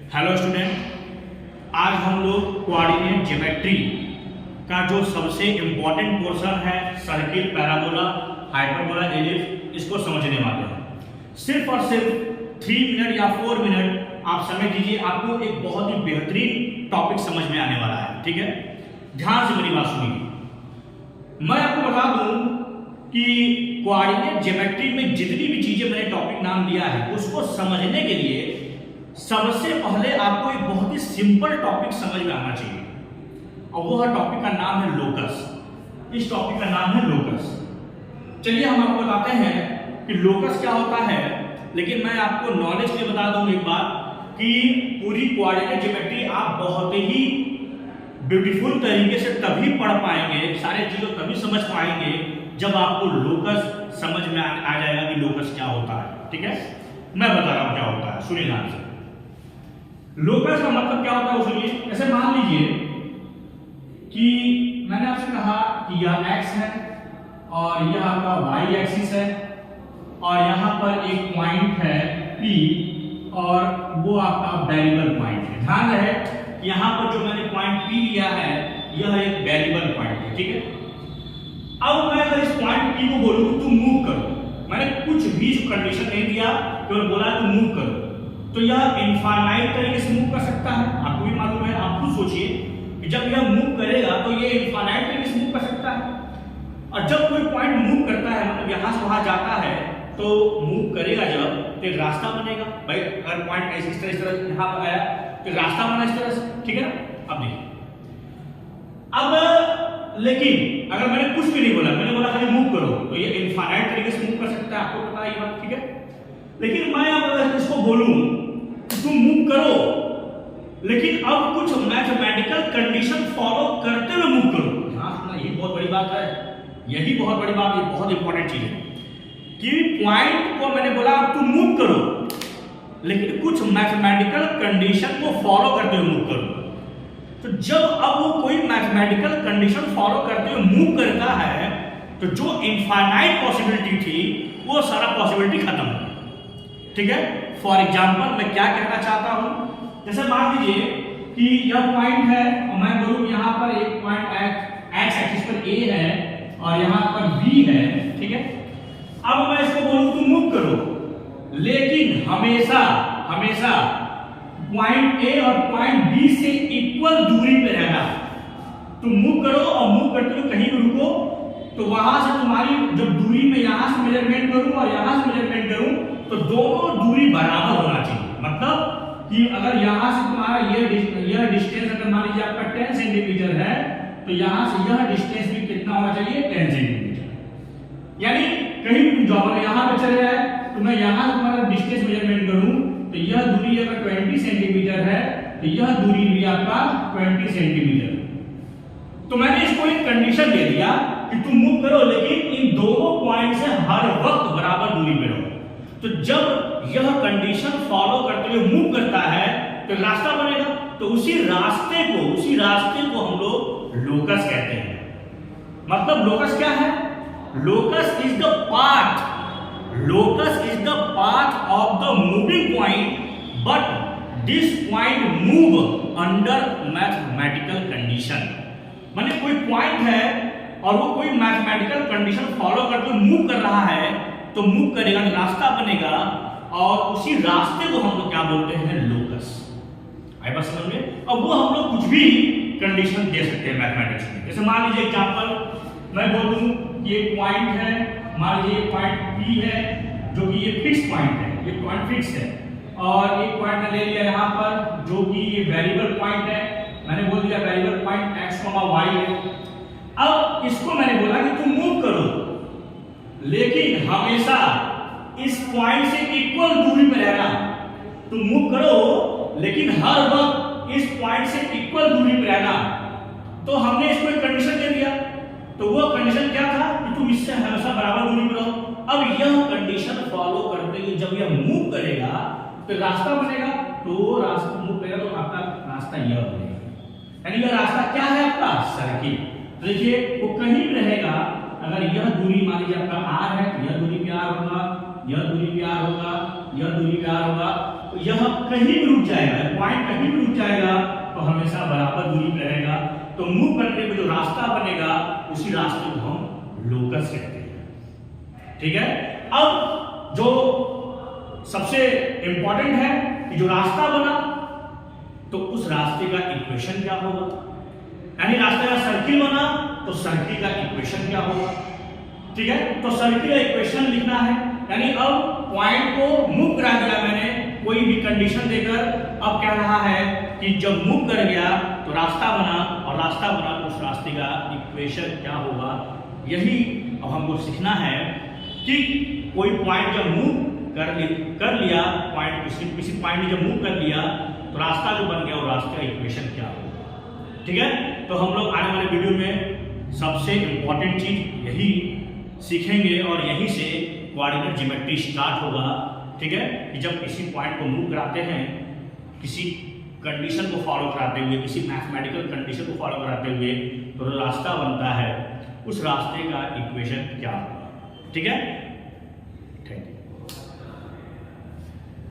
Hello student, आज हम लोग कोऑर्डिनेट ज्योमेट्री का जो सबसे इम्पोर्टेंट पोर्शन है सर्किल, पैराबोला, हाइपरबोला, एलिप्स, इसको समझने वाले हैं। सिर्फ और सिर्फ 3 मिनट या 4 मिनट आप समझ दीजिए, आपको एक बहुत ही बेहतरीन टॉपिक समझ में आने वाला है। ठीक है, ध्यान से मेरी बात सुनिए। मैं आपको बता दूं कि कोऑर्डिनेट ज्योमेट्री में जितनी भी चीजें मैंने टॉपिक नाम लिया है उसको समझने के लिए सबसे पहले आपको एक बहुत ही सिंपल टॉपिक समझ में आना चाहिए, और वह टॉपिक का नाम है लोकस। इस टॉपिक का नाम है लोकस। चलिए हम आपको बताते हैं कि लोकस क्या होता है, लेकिन मैं आपको नॉलेज के लिए बता दूं एक बात कि पूरी कोऑर्डिनेट ज्योमेट्री आप बहुत ही ब्यूटीफुल तरीके से तभी पढ़ पाएंगे, सारे चीजों तभी समझ पाएंगे जब आपको लोकस समझ में आ जाएगा कि लोकस क्या होता है। ठीक है, मैं बता रहा हूं क्या होता है, सुनिए ध्यान से। लोकस का मतलब क्या होता है वो सुनिए। जैसे मान लीजिए कि मैंने आपसे कहा कि यह x है और यह आपका y एक्सिस है, और यहां पर एक पॉइंट है P और वो आपका वेरिएबल पॉइंट है। ध्यान रहे यहां पर जो मैंने पॉइंट P लिया है यह एक वेरिएबल पॉइंट है। ठीक है, अब मैं अगर इस पॉइंट P को बोलूं तुम मूव करो, मैंने कुछ भी कंडीशन नहीं दिया, केवल बोला तुम मूव करो, तो यह इनफाइनाइट तरीके से मूव कर सकता है। आपको भी मालूम है, आप खुद सोचिए कि जब यह मूव करेगा तो यह इनफाइनाइट तरीके से मूव कर सकता है। और जब कोई पॉइंट मूव करता है, मतलब यहां से वहां जाता है, तो मूव करेगा जब तो एक रास्ता बनेगा। भाई अगर पॉइंट इस तरह यहां पर आया तो रास्ता बना इस तरह से। ठीक है ना, अब देखिए, अब लेकिन अगर मैंने कुछ भी नहीं बोला, मैंने बोला खाली मूव करो, तो ये इनफाइनाइट तरीके से मूव कर सकता है। आपको पता है ये बात। ठीक है, लेकिन मैं अब इसको बोलूं तुम मूव करो, लेकिन अब कुछ मैथमेटिकल कंडीशन फॉलो करते हुए मूव करो। हाँ, ये बहुत बड़ी बात है, यही बहुत बड़ी बात है, बहुत इंपॉर्टेंट चीज है कि पॉइंट को मैंने बोला अब तुम मूव करो, लेकिन कुछ मैथमेटिकल कंडीशन को फॉलो करते हुए मूव करो। तो जब अब वो कोई मैथमेटिकल कंडीशन फॉलो करते हुए मूव करता है, तो जो इनफाइनाइट पॉसिबिलिटी थी वो सारा पॉसिबिलिटी खत्म हो। ठीक है, फॉर एग्जाम्पल मैं क्या कहना चाहता हूं, जैसे मान लीजिए कि यह पॉइंट है और मैं बोलूं यहां पर एक पॉइंट एक्स एक्सिस पर ए है और यहां पर बी है। ठीक है, अब मैं इसको बोलूं तुम मूव करो, लेकिन हमेशा हमेशा पॉइंट ए और पॉइंट बी से इक्वल दूरी पे रहना। तुम मूव करो और मूव करते हुए कहीं भी रुको, तो वहां से तुम्हारी जब दूरी में यहां से मेजरमेंट करूं और यहां से मेजरमेंट करूं तो दोनों दूरी बराबर होना चाहिए। मतलब कि अगर यहां से तुम्हारा यह डिस्टेंस अगर मान लीजिए आपका 10 सेंटीमीटर है, तो यहां से यह डिस्टेंस भी कितना होना चाहिए, 10 सेंटीमीटर। यानी कहीं भी तुम जाओ, यहां पे चले जाए तो मैं यहां से तुम्हारा डिस्टेंस मेजरमेंट करूं तो यह दूरी अगर 20 सेंटीमीटर है तो यह दूरी भी आपका 20 सेंटीमीटर। तो मैंने इसको एक कंडीशन दे दिया कि तुम मूव करो, लेकिन इन दोनों पॉइंट से हर वक्त बराबर दूरी पे रहो। तो जब यह कंडीशन फॉलो करते हुए मूव करता है तो रास्ता बनेगा, तो उसी रास्ते को हम लोग लोकस कहते हैं। मतलब लोकस क्या है? Locus is the path of the moving point, but this point move under mathematical condition. माने कोई पॉइंट है और वो कोई मैथमेटिकल कंडीशन फॉलो करते हुए मूव कर रहा है, तो मूव करेगा, रास्ता बनेगा, और उसी रास्ते को हम लोग क्या बोलते हैं, लोकस। आई बात समझ में? अब वो हम लोग कुछ भी कंडीशन दे सकते हैं मैथमेटिक्स में। जैसे मान लीजिए एग्जांपल मैं बोल दूं कि एक पॉइंट है, मान लीजिए पॉइंट P है जो कि ये फिक्स पॉइंट है, ये पॉइंट फिक्स है, और एक पॉइंट मैंने ले लिया यहां पर जो कि ये वेरिएबल पॉइंट है, मैंने बोल दिया वेरिएबल पॉइंट x, y है। अब इसको मैंने बोला कि तुम मूव करो, लेकिन हमेशा इस पॉइंट से इक्वल दूरी पे रहना। तुम मूव करो लेकिन हर वक्त इस पॉइंट से इक्वल दूरी पे रहना। तो हमने इसको एक कंडीशन दे दिया, तो वो कंडीशन क्या था कि तुम इससे हमेशा बराबर दूरी पे रहो। अब यह कंडीशन फॉलो करते हुए जब यह मूव करेगा तो रास्ता बनेगा, तो रास्ता मूव करेगा तो आपका रास्ता यह बनेगा। यानी यह रास्ता क्या है आपका, सर्किल। देखिए वो कहीं भी रहेगा, अगर यह दूरी मान लीजिए आपका r है तो यह दूरी भी r होगा, यह दूरी भी r होगा, यह दूरी का होगा, तो यह कहीं भी रुक जाएगा, पॉइंट कहीं भी रुक जाएगा तो हमेशा बराबर दूरी पे रहेगा। तो मूव करने में जो रास्ता बनेगा उसी रास्ते को हम लोकस कहते हैं। ठीक है, अब जो सबसे इंपॉर्टेंट है कि जो रास्ता बना तो उस रास्ते का इक्वेशन क्या होगा, यानी रास्ते का सर्किल बना तो सर्किल का इक्वेशन क्या होगा। ठीक है, तो सर्किल का इक्वेशन लिखना है, यानी अब पॉइंट को मूव करा दिया मैंने कोई भी कंडीशन देकर, अब कह रहा है कि जब मूव कर गया तो रास्ता बना, और रास्ता बना तो उस रास्ते का इक्वेशन क्या होगा। यही अब हमको सीखना है कि कोई पॉइंट जब मूव कर लिया, पॉइंट किसी पॉइंट में जब मूव कर लिया तो रास्ता जो बन गया वो रास्ते का इक्वेशन क्या होगा। ठीक है, तो हम लोग आने वाले वीडियो में सबसे इंपॉर्टेंट चीज यही सीखेंगे और यहीं से कोऑर्डिनेट ज्योमेट्री स्टार्ट होगा। ठीक है, कि जब किसी पॉइंट को मूव कराते हैं, किसी कंडीशन को फॉलो कराते हुए, किसी मैथमेटिकल कंडीशन को फॉलो कराते हुए, तो रास्ता बनता है, उस रास्ते का इक्वेशन क्या होगा। ठीक है,